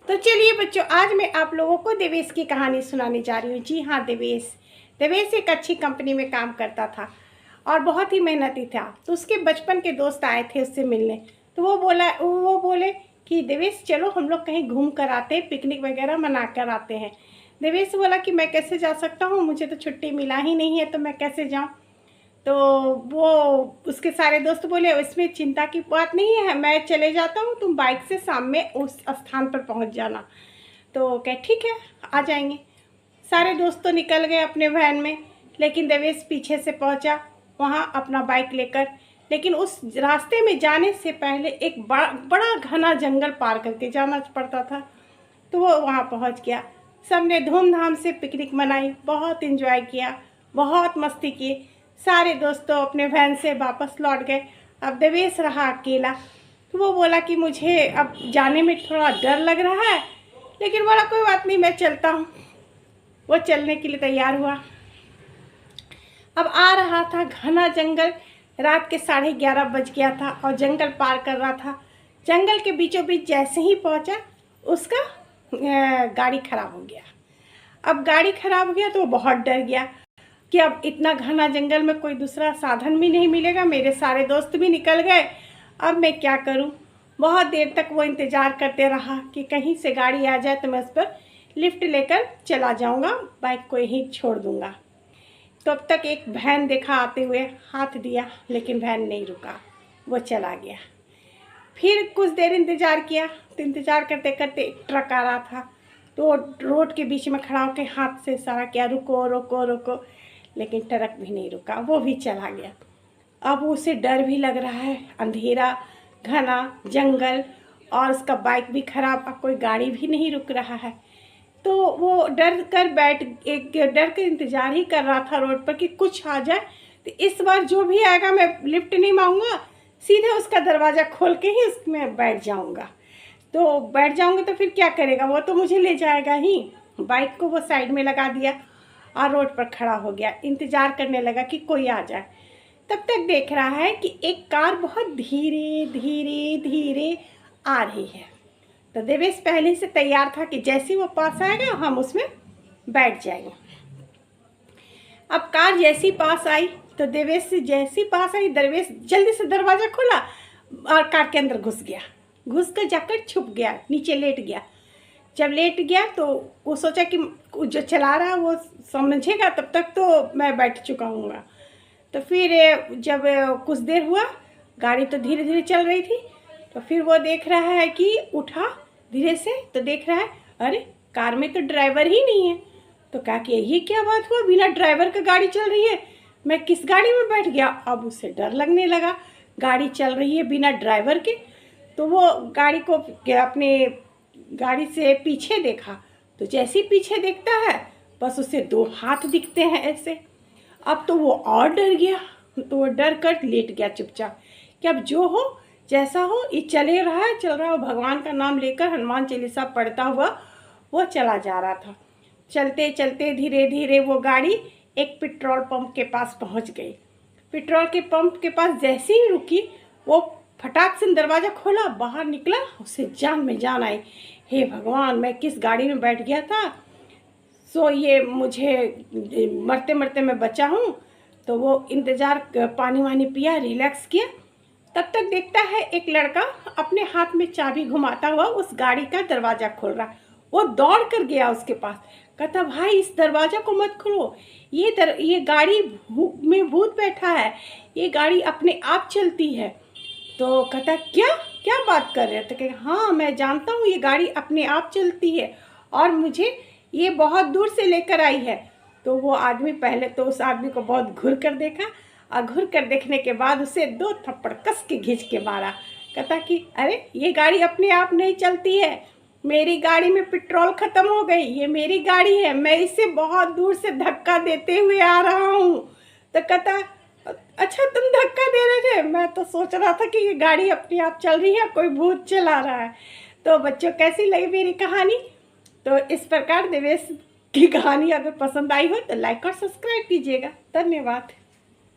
तो चलिए बच्चों, आज मैं आप लोगों को देवेश की कहानी सुनाने जा रही हूँ। जी हाँ, देवेश देवेश एक अच्छी कंपनी में काम करता था और बहुत ही मेहनती था। तो उसके बचपन के दोस्त आए थे उससे मिलने। तो वो बोले कि देवेश चलो हम लोग कहीं घूम कर आते हैं, पिकनिक वगैरह मना कर आते हैं। देवेश बोला कि मैं कैसे जा सकता हूँ, मुझे तो छुट्टी मिला ही नहीं है, तो मैं कैसे जाऊँ। तो वो उसके सारे दोस्त बोले इसमें चिंता की बात नहीं है, मैं चले जाता हूँ, तुम बाइक से शाम में उस स्थान पर पहुँच जाना। तो कहे ठीक है, आ जाएंगे। सारे दोस्त तो निकल गए अपने वैन में, लेकिन देवेश पीछे से पहुंचा वहां अपना बाइक लेकर। लेकिन उस रास्ते में जाने से पहले एक बड़ा घना जंगल पार करके जाना पड़ता था। तो वो वहां पहुंच गया। सबने धूमधाम से पिकनिक मनाई, बहुत एंजॉय किया, बहुत मस्ती की। सारे दोस्तों अपने वैन से वापस लौट गए। अब देवेश रहा अकेला। तो वो बोला कि मुझे अब जाने में थोड़ा डर लग रहा है, लेकिन बोला कोई बात नहीं, मैं चलता हूँ। वो चलने के लिए तैयार हुआ। अब आ रहा था घना जंगल। रात के 11:30 बज गया था और जंगल पार कर रहा था। जंगल के बीचों बीच जैसे ही पहुंचा, उसका गाड़ी खराब हो गया। अब गाड़ी खराब हो गया तो वो बहुत डर गया कि अब इतना घना जंगल में कोई दूसरा साधन भी नहीं मिलेगा, मेरे सारे दोस्त भी निकल गए, अब मैं क्या करूं। बहुत देर तक वो इंतज़ार करते रहा कि कहीं से गाड़ी आ जाए तो मैं उस पर लिफ्ट लेकर चला जाऊंगा, बाइक को यहीं छोड़ दूंगा। तब तक एक वैन देखा आते हुए, हाथ दिया, लेकिन वैन नहीं रुका, वो चला गया। फिर कुछ देर इंतज़ार किया। तो इंतज़ार करते करते एक ट्रक आ रहा था। तो रोड के बीच में खड़ा होकर हाथ से इशारा किया, रुको रुको रुको, लेकिन ट्रक भी नहीं रुका, वो भी चला गया। अब उसे डर भी लग रहा है, अंधेरा, घना जंगल, और उसका बाइक भी खराब, अब कोई गाड़ी भी नहीं रुक रहा है। तो वो डर कर इंतज़ार ही कर रहा था रोड पर कि कुछ आ जाए। तो इस बार जो भी आएगा मैं लिफ्ट नहीं मांगूंगा, सीधे उसका दरवाज़ा खोल के ही उसमें बैठ जाऊंगा। तो बैठ जाऊंगा तो फिर क्या करेगा, वो तो मुझे ले जाएगा ही। बाइक को वो साइड में लगा दिया और रोड पर खड़ा हो गया, इंतज़ार करने लगा कि कोई आ जाए। तब तक देख रहा है कि एक कार बहुत धीरे धीरे धीरे आ रही है। तो देवेश पहले से तैयार था कि जैसे वो पास आएगा हम उसमें बैठ जाएंगे। अब कार जैसी पास आई तो देवेश से जैसी पास आई, देवेश जल्दी से दरवाज़ा खोला और कार के अंदर घुस गया। घुस कर जाकर छुप गया, नीचे लेट गया। जब लेट गया तो वो सोचा कि जो चला रहा है वो समझेगा, तब तक तो मैं बैठ चुका हूँगा। तो फिर जब कुछ देर हुआ, गाड़ी तो धीरे धीरे चल रही थी, तो फिर वो देख रहा है कि उठा धीरे से, तो देख रहा है अरे कार में तो ड्राइवर ही नहीं है। तो कहा कि ये क्या बात हुआ, बिना ड्राइवर का गाड़ी चल रही है, मैं किस गाड़ी में बैठ गया। अब उसे डर लगने लगा, गाड़ी चल रही है बिना ड्राइवर के। तो वो गाड़ी को अपने गाड़ी से पीछे देखा, तो जैसे ही पीछे देखता है बस उसे 2 हाथ दिखते हैं ऐसे। अब तो वो और डर गया, तो वो डर कर लेट गया चुपचाप कि अब जो हो जैसा हो, ये चल रहा है, भगवान का नाम लेकर हनुमान चालीसा पढ़ता हुआ वो चला जा रहा था। चलते चलते धीरे धीरे वो गाड़ी एक पेट्रोल पंप के पास पहुंच गई। पेट्रोल के पंप के पास जैसे ही रुकी, वो फटाक से दरवाज़ा खोला, बाहर निकला, उसे जान में जान आई, हे भगवान मैं किस गाड़ी में बैठ गया था, सो ये मुझे मरते मरते मैं बचा हूँ। तो वो इंतज़ार, पानी वानी पिया, रिलैक्स किया। तब तक देखता है एक लड़का अपने हाथ में चाबी घुमाता हुआ उस गाड़ी का दरवाज़ा खोल रहा। वो दौड़ कर गया उसके पास, कहता भाई इस दरवाज़ा को मत खोलो, ये गाड़ी में भूत बैठा है, ये गाड़ी अपने आप चलती है। तो कहता क्या क्या बात कर रहे हो। तो कहे हाँ मैं जानता हूँ ये गाड़ी अपने आप चलती है और मुझे ये बहुत दूर से लेकर आई है। तो वो आदमी पहले तो उस आदमी को बहुत घूर कर देखा, और घूर कर देखने के बाद उसे 2 थप्पड़ कस के घींच के मारा। कहता कि अरे ये गाड़ी अपने आप नहीं चलती है, मेरी गाड़ी में पेट्रोल ख़त्म हो गई, ये मेरी गाड़ी है, मैं इसे बहुत दूर से धक्का देते हुए आ रहा हूँ। तो कहता अच्छा तुम धक्का दे रहे थे, मैं तो सोच रहा था कि ये गाड़ी अपने आप चल रही है, कोई भूत चला रहा है। तो बच्चों कैसी लगी मेरी कहानी। तो इस प्रकार देवेश की कहानी अगर पसंद आई हो तो लाइक और सब्सक्राइब कीजिएगा। धन्यवाद।